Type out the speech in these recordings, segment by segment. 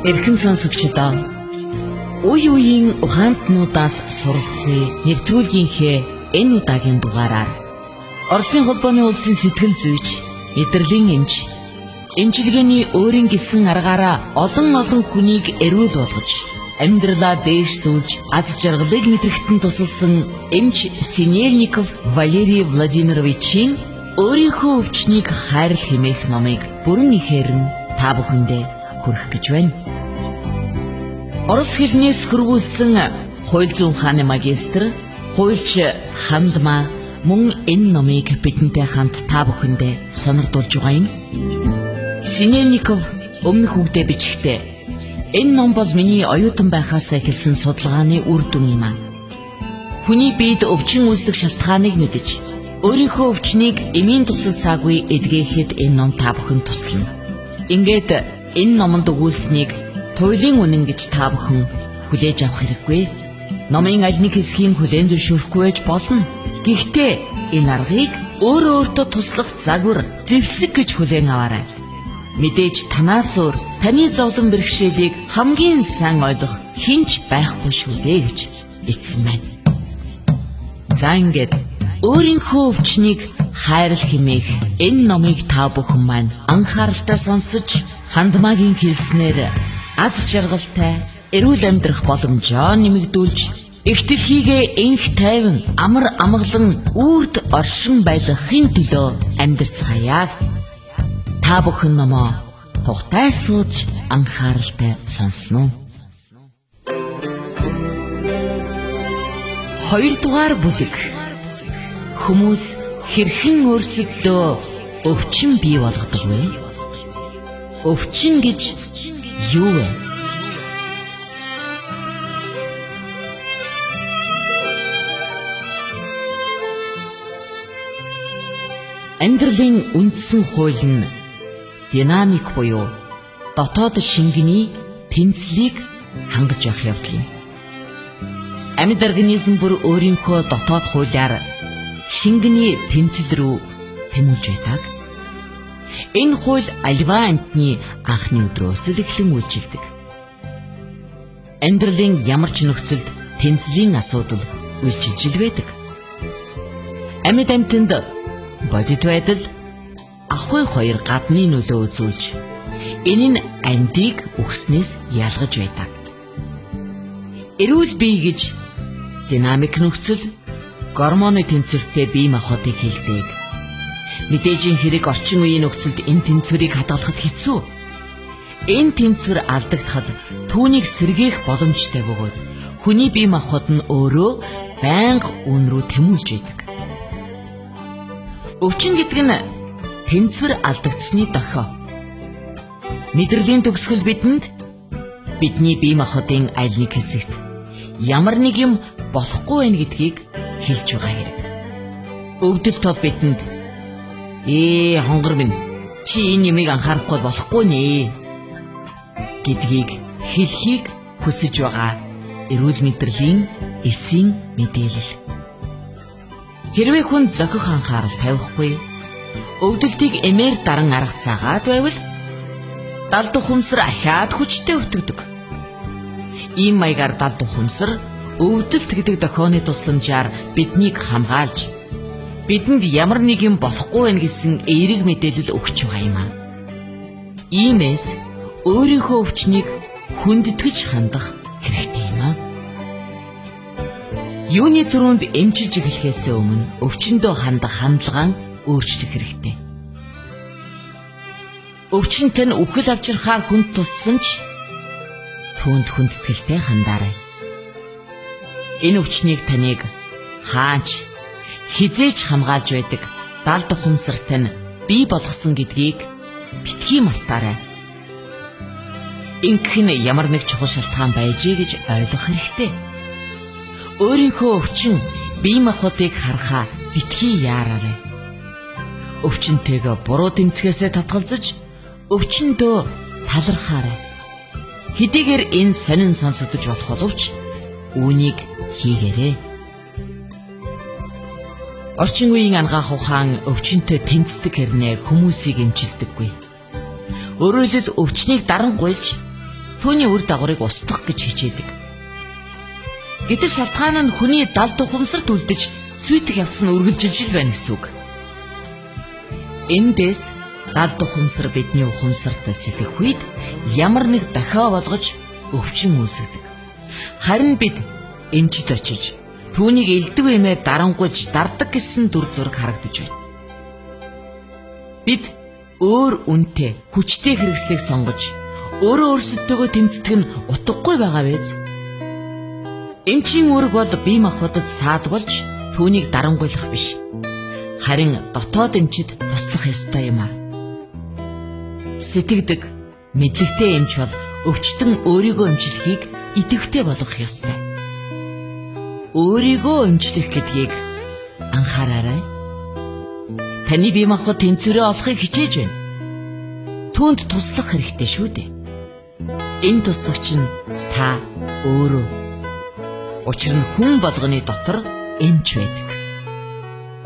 Эрхэм сонсогчдоо, үе үеийн ухаантнуудаас суралцсан нэвтрүүлгийнхээ энэ удаагийн дугаараар Оросын холбооны улсын сэтгэл зүйч, мэдрэлийн эмч, эмчилгээний өөрийн гисэн аргаараа олон хүнийг эрүүл болгож, амьдралаа дээшлүүлж, аз жаргалыг мэдрэхтэн тусалсан эмч Синельников Валерий Владимировичийн өөрийнхөө өвчнийг хайрлах хэмээх номыг бүрэн ихээр нь та бүхэндээ хүргэх гэж байна. Орос хэлнээс хөрвүүлсэн хууль зүйн ухааны магистр, хуульч Хандма мөн энэ номыг бидэнтэй хамт та бүхэндээ сонирдуулж байгаа юм. Синельников өмнөх үгдээ бичгтээ энэ ном бол миний оюутан байхаас эхэлсэн судалгааны үр дүн юм аа. Хүний биед өвчин үүсдэг шалтгааныг мэдэж, өөрийнхөө өвчнийг эмийн тусал цаагүй эдгээхэд энэ ном та бүхэнд туслана. Ингээд энэ номонд өгүүлсэнийг туйлын үнэн гэж та бүхэн хүлээж авах хэрэггүй. Номын аль нэг хэсгийг хүлээн зөвшөөрөхгүй байж болно. Гэхдээ энэ аргыг өөртөө туслах загвар, зэвсэг гэж хүлээн аваарай. Мэдээж танаас өөр таны зовлон бэрхшээлийг хамгийн сайн ойлгох хинч байхгүй шүү дээ гэж бичсэн байна. За ингээд өөрийнхөө өвчнийг хайрлах хэмээх энэ номыг та бүхэн маань анхааралтай сонсож, Хандмагийн хэлснээр аз жаргалтай эрүүл амьдрах боломжоо нэмэгдүүлж, их дэлхийгээ энх тайван амар амгалан үрд оршин байлгахын төлөө амьдарцгаая. Та бүхэн номоо тухтай сууж анхааралтай сонсноо. 2 дугаар бүлэг. Хүмүүс хэрхэн өөрсөддөө өвчин бий болгодог вэ? Өвчин гэж юу вэ? Амьдралын үндсэн хууль нь динамик буюу дотоод шингэний тэнцлийг хангаж явах явдал юм. Амьд организм бүр өөрийнхөө дотоод хуулиар шингэний тэнцэл рүү тэмүүлж байдаг. Энэ хууль аливаа амьтны анхны өдрөөс л эхлэн үйлчилдэг. Амьдралын ямар ч нөхцөлд тэнцлийн асуудал үйлчилж байдаг. Амьд амьтанд бодит байдал ахуй хоёр гадны нөлөө үзүүлж, энэ нь амьдыг үхснээс ялгаж байдаг. Эрүүл бие гэж динамик нөхцөл, гормоны тэнцвэртэй бие махбодыг хэлдэг. Мэдээж хэрэг орчин үеийн нөхцөлд энэ тэнцвэрийг хадгалахад хэцүү. Энэ тэнцвэр алдагдахад түүнийг сэргээх боломжтой бөгөөд хүний бие махбод нь өөрөө байнга үүн рүү тэмүүлж байдаг. Өвчин гэдэг нь тэнцвэр алдагдсны дохио. Мэдрэлийн төгсгөл бидэнд бидний бие махбодын аль нэг хэсэгт ямар нэг юм болохгүй байна гэдгийг хэлж байгаа хэрэг. Өвдөл тул бидэнд хонгор минь, чи энэ юмыг анхаарахгүй болохгүй нэ гэдгийг хэлхийг хүсэж байгаа эрүүл мэдрэлийн эсийн мэдээлэл. Хэрвээ хүн зохих анхаарал тавихгүй, өвдөлтийг эмээр даран арга цаагаад байвал далд ухамсар ахаад хүчтэй өвтгдөг. Ийм маягаар далд ухамсар өвдөлт гэдэг дохионы тусламжаар биднийг хамгаалж, бидэнд ямар нэг юм болохгүй байх гэсэн эерэг мэдээлэл өгч байгаа юм аа. Иймээс өөрийнхөө өвчнийг хүндэтгэж хандах хэрэгтэй юм аа. Юуны түрүүнд эмчилж эхлэхээс өмнө өвчнөдөө хандах хандлагаа өөрчлөх хэрэгтэй. Өвчнөд нь үхэл авчрахаар хүнд туссан ч түүнд хүндэтгэлтэй хандаарай. Энэ өвчнийг таныг хаач хизээч хамгаалж байдаг далд ухамсарт нь бий болгосон гэдгийг битгий мартаарай. Ингэх нь ямар нэг чухал шалтгаан байжээ гэж ойлгох хэрэгтэй. Өөрийнхөө өвчин бие махбодыг харахаа битгий яараарай. Өвчнөтэйгээ буруу тэмцгээсээ татгалзаж, өвчнөдөө талархаарай. Хэдийгээр энэ сонин сонсогдож болох боловч үүнийг хийгээрэй. Орчин үеийн ангаах ухаан өвчнөд тэмцдэг хэрнээ хүмүүсийг эмчилдэггүй. Өөрөөр хэлбэл өвчнийг дарангуйлж түүний үр дагаврыг устгах гэж хичээдэг. Гэтэл шалтгаан нь хүний далд ухамсарт үлдэж сүйтгэх явц нь үргэлжилж байна гэсэн үг. Эндээс далд ухамсар бидний ухамсарт сэтгэх үед ямар нэг дахиа болгож өвчин үүсгдэг. Харин бид эмчид очиж түүнийг элдв эмээр дарангуйлж дардаг гэсэн дүр зураг харагдаж байна. Бид өөр үнэтэй, хүчтэй хэрэгслийг сонгож өөрөө өөрсдөө тэмцдэг нь утгагүй байгаа биз? Эмчийн үүрэг бол бие махбодод саад болж түүнийг дарангуйлах биш. Харин дотоод эмчид туслах ёстой юм аа. Сэтгэдэг, мэдлэгтэй эмч бол өвчтөн өөрийгөө эмчлэхийг идэвхтэй болгох ёстой. Өөрийгөө эмчлэх гэдгийг анхаараарай. Таны бие махбод тэнцвэрээ олохыг хичээж байна. Түүнд туслах хэрэгтэй шүү дээ. Энэ туслагч нь та өөрөө. Учир нь хүн болгоны дотор эмч байдаг.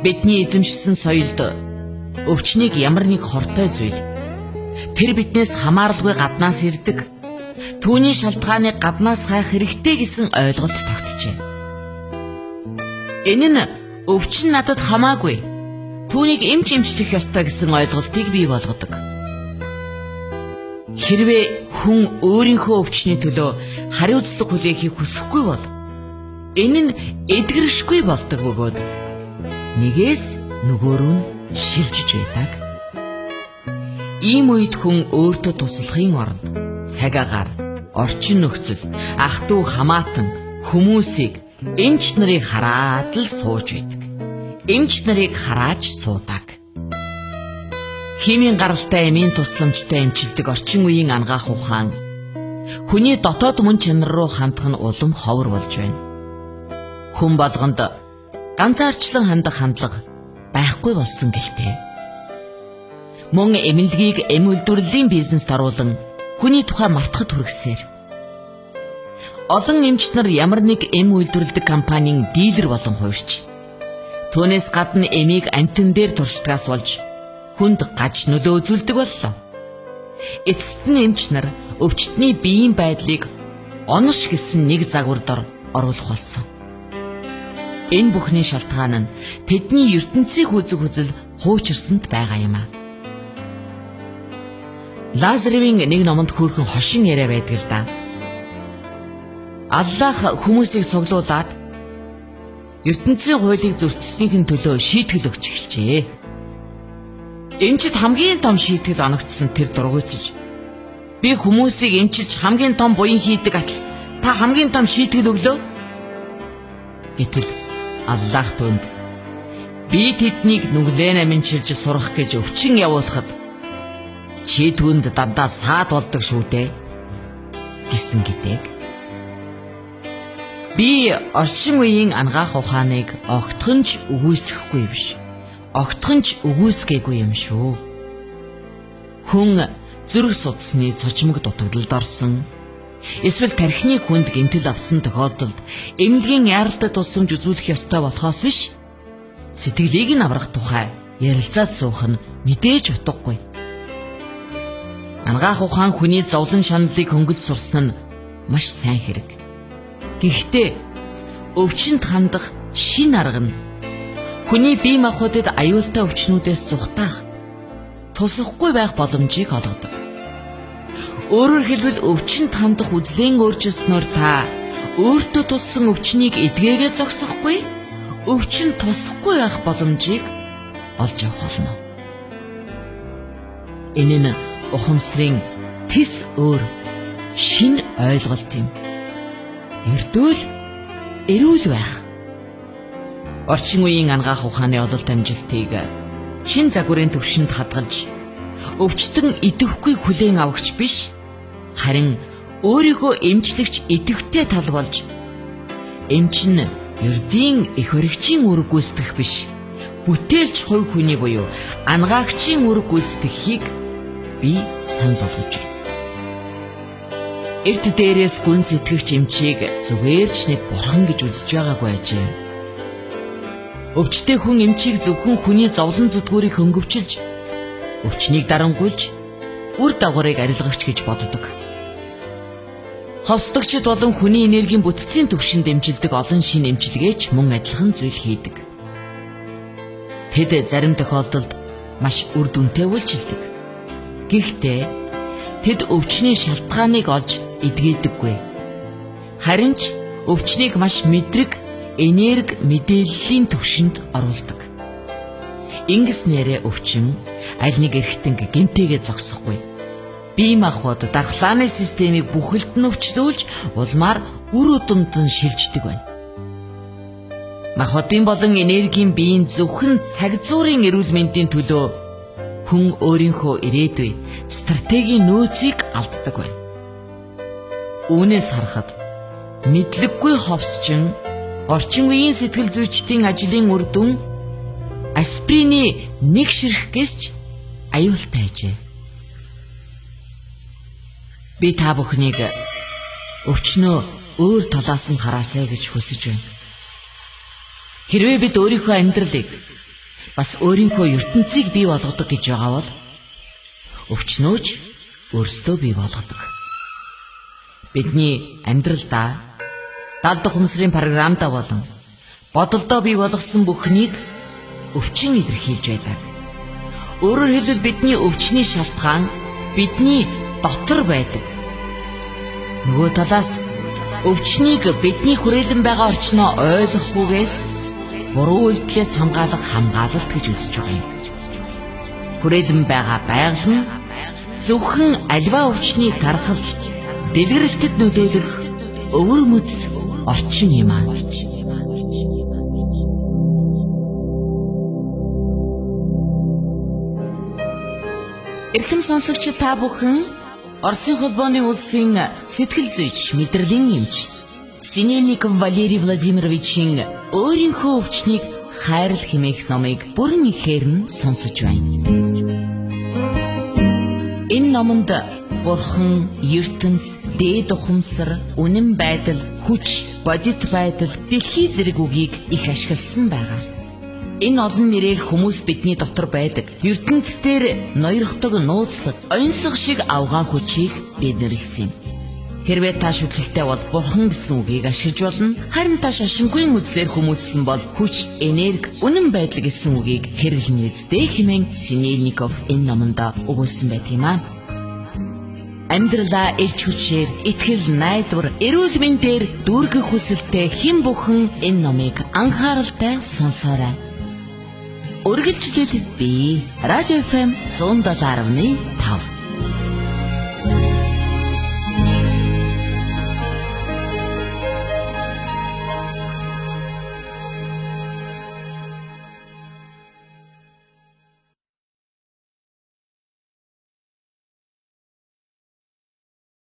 Бидний эзэмшсэн соёлд өвчнийг ямар нэг хортой зүйл. Тэр биднээс хамааралгүй гаднаас ирдэг. Түүний шалтгааныг гаднаас хайх хэрэгтэй гэсэн ойлголт тогтжээ. Энэ нь өвчин надад хамаагүй. Түүнийг эмч эмчлэх ёстой гэсэн ойлголтыг бий болгодог. Хэрвээ хүн өөрийнхөө өвчний төлөө хариуцлага хүлээхийг хүсэхгүй бол энэ нь эдгэршгүй болдог бөгөөд нэгээс нөгөөр нь шилжиж байдаг. Ийм үед хүн өөртөө туслахын оронд цаг агаар, орчин нөхцөл, ах トゥ хамаатан хүмүүсийг эмч нарыг хараад л сууж байдаг. Эмч нарыг харааж суудаг. Химийн гаралтай эмийн тусламжтай эмчилдэг орчин үеийн ангаах ухаан хүний дотоод мөн чанар руу хандах нь улам ховор болж байна. Хүн болгонд ганцаарчлан хандах хандлага байхгүй болсон гэлтэй. Мөн эмнэлгийг эм үйлдвэрлэлийн бизнест оруулан хүний тухай мартахад хүргэсээр. Олон эмч нар ямар нэг эм үйлдвэрлэдэг компанийн дилер болон хувирч. Түүнээс гадна эмийг амтан дээр туршдагаас болж хүнд гаж нөлөө үзүүлдэг боллоо. Эцэст нь эмч нар өвчтний биеийн байдлыг онош гэсэн нэг загвар дор оруулах болсон. Энэ бүхний шалтгаан нь тэдний ертөнцийг үзэг үзэл хуучирсанд байгаа юм а. Лазаревын нэг номонд хөөрхөн хошин яриа байдаг л да. Аллах хүмүүсийг цуглуулад ертөнцийн хуулийг зөрчснийхэн төлөө шийтгэл өгч эхэлжээ. Эмчид хамгийн том шийтгэл оногдсон тэр дургуйцэж би хүмүүсийг эмчилж хамгийн том буян хийдэг атал та хамгийн том шийтгэл өглөө гэтэл Аллах түнд би тэднийг нүглэн аминчилж сурах гэж өвчин явуулахад чи түнд дандаа саад болдог шүү дээ гэсэн гэдэг. Би орчин үеийн ангаах ухааныг огтхонч үгүйсэхгүй биш. Огтхонч үгүйсгээгүй юм шүү. Хүн зүрх судасны цочмог дутагдлалд орсон. Эсвэл тархины хүнд гэмтэл авсан тохиолдолд эмнэлгийн яаралтай тусламж үзүүлэх ёстой болохоос биш. Сэтгэлийг нь аврах тухай ярилцаад суух нь мэдээж утгагүй. Ангаах ухаан хүний зовлон шаналлыг хөнгөлж сурсан нь маш сайн хэрэг. Гэхдээ өвчнөд хандах шин арга нь хүний бие махбодод аюултай өвчнүүдээс зүхтаах, тусахгүй байх боломжийг олгодог. Өөрөөр хэлбэл өвчнөд хандах үзлэн өөрчлөснөөр та өөртөө туссан өвчнийг эдгээгээ зогсохгүй, өвчин тусахгүй байх боломжийг олж авах болно. Энэ нь ухамсарын тис өөр шин ойлголт юм. Эрдүүл эрүүл байх. Орчин үеийн ангаах ухааны ололт амжилтыг шин загварын төвшөнд хадгалж өвчтөн идэвхгүй хүлээн авагч биш, харин өөрийгөө эмчлэгч идэвхтэй тал болж эмч нь ердийн эх оригчийн үүрэг гүйцэтгэх биш, бүтээлч хувь хүний буюу ангаагчийн үүрэг гүйцэтгэхийг би санал болгож байна. Эрт дээрээс гүн сэтгэгч эмчийг зүгээр ч нэг бурхан гэж үзэж байгаагүй ажээ. Өвчтэй хүн эмчийг зөвхөн хүний зовлон зүтгүүрийг хөнгөвчилж, өвчнийг дарангуйлж, үр дагаврыг арилгагч гэж боддог. Ховсдогчид болон хүний энергийн бүтцийн түвшинд дэмжилдэг олон шин эмчилгээч мөн адилхан зүйл хийдэг. Тэд зарим тохиолдолд маш үр дүнтэй үйлчилдэг. Гэхдээ тэд өвчний шалтгааныг олж эдгэдэггүй. Харин ч өвчнийг маш мэдрэг, энерги мэдээллийн түвшинд оруулдаг. Ингэснээрээ өвчин аль нэг эрхтэнг гэмтээгээ зогсохгүй. Бие махбод дархлааны системийг бүхэлд нь өвчлүүлж улмаар үр удамд нь шилждэг байна. Махбодын болон энергийн биеийн зөвхөн цаг зуурын эрүүл мэндийн төлөө хүн өөрийнхөө ирээдүй стратегийн нөөцийг алддаг байна. Үүнээс харахад мэдлэггүй ховсчин орчин үеийн сэтгэл зүйчдийн ажлын үр дүн аспирины нэг ширхгээс ч аюултай ажээ. Би та бүхнийг өвчнөө өөр талаас нь хараасай гэж хүсэж байна. Хэрвээ бид өөрийнхөө амьдралыг бас өөрийнхөө ертөнцийг бий болгодог гэж байгаа бол өвчнөө ч өөрсдөө бий болгодог. Бидний амьдралдаа 70 дахь умсрын програмдаа болон бодолдоо бий болгосон бүхнийг өвчин илэрхийлж байдаг. Өөрөөр хэлбэл бидний өвчний шалтгаан бидний дотор байдаг. Нөгөө талаас өвчнийг бидний хүрээлэн байгаа орчноо ойлгохгүйгээс буруу үйлдэлээс хамгаалах хамгаалалт гэж үзэж байгаа юм. Хүрээлэн байгаа байгаль нь зөвхөн альва өвчний тархал дэлгэрэлтэд нөлөөлөх өвөр мэц орчин юм аа. Эрхэм сонсогч та бүхэн Оросын холбооны улсын сэтгэл зүйч мэдрэлийн эмч Синельников Валерий Владимировичийн өөрийнхөө өвчнийг хайрл хэмээх номыг бүрэн ихээр нь сонсож байна. Энэ номонд Бурхан, ертөнц, дээд ухамсар, үнэн байдал, хүч, бодит байдал, дэлхий зэрэг үгийг их ашигласан байгаа. Энэ олон нэрээр хүмүүс бидний дотор байдаг ертөнцийн ноёрхдог нууцлаг, онцлог шиг авгаан хүчийг биелүүлсэн юм. Хэрвээ та шүтлэгтэй бол Бурхан гэсэн үгийг ашиглаж болно. Харин та шашингүй үзлээр хүмүүжсэн бол хүч, энерги, үнэн байдал гэсэн үгийг хэрэглэн үздэй хэмээн Синельников энэ номонд өгүүлсэн байт юм аа. Амьдралаа элч хүчээр, итгэл, найдвар, эрүүл мэндээр дүүргэх хүсэлтэй хэн бүхэн энэ номыг анхааралтай сонсоорой. Үргэлжлэл би Радио FM 107.5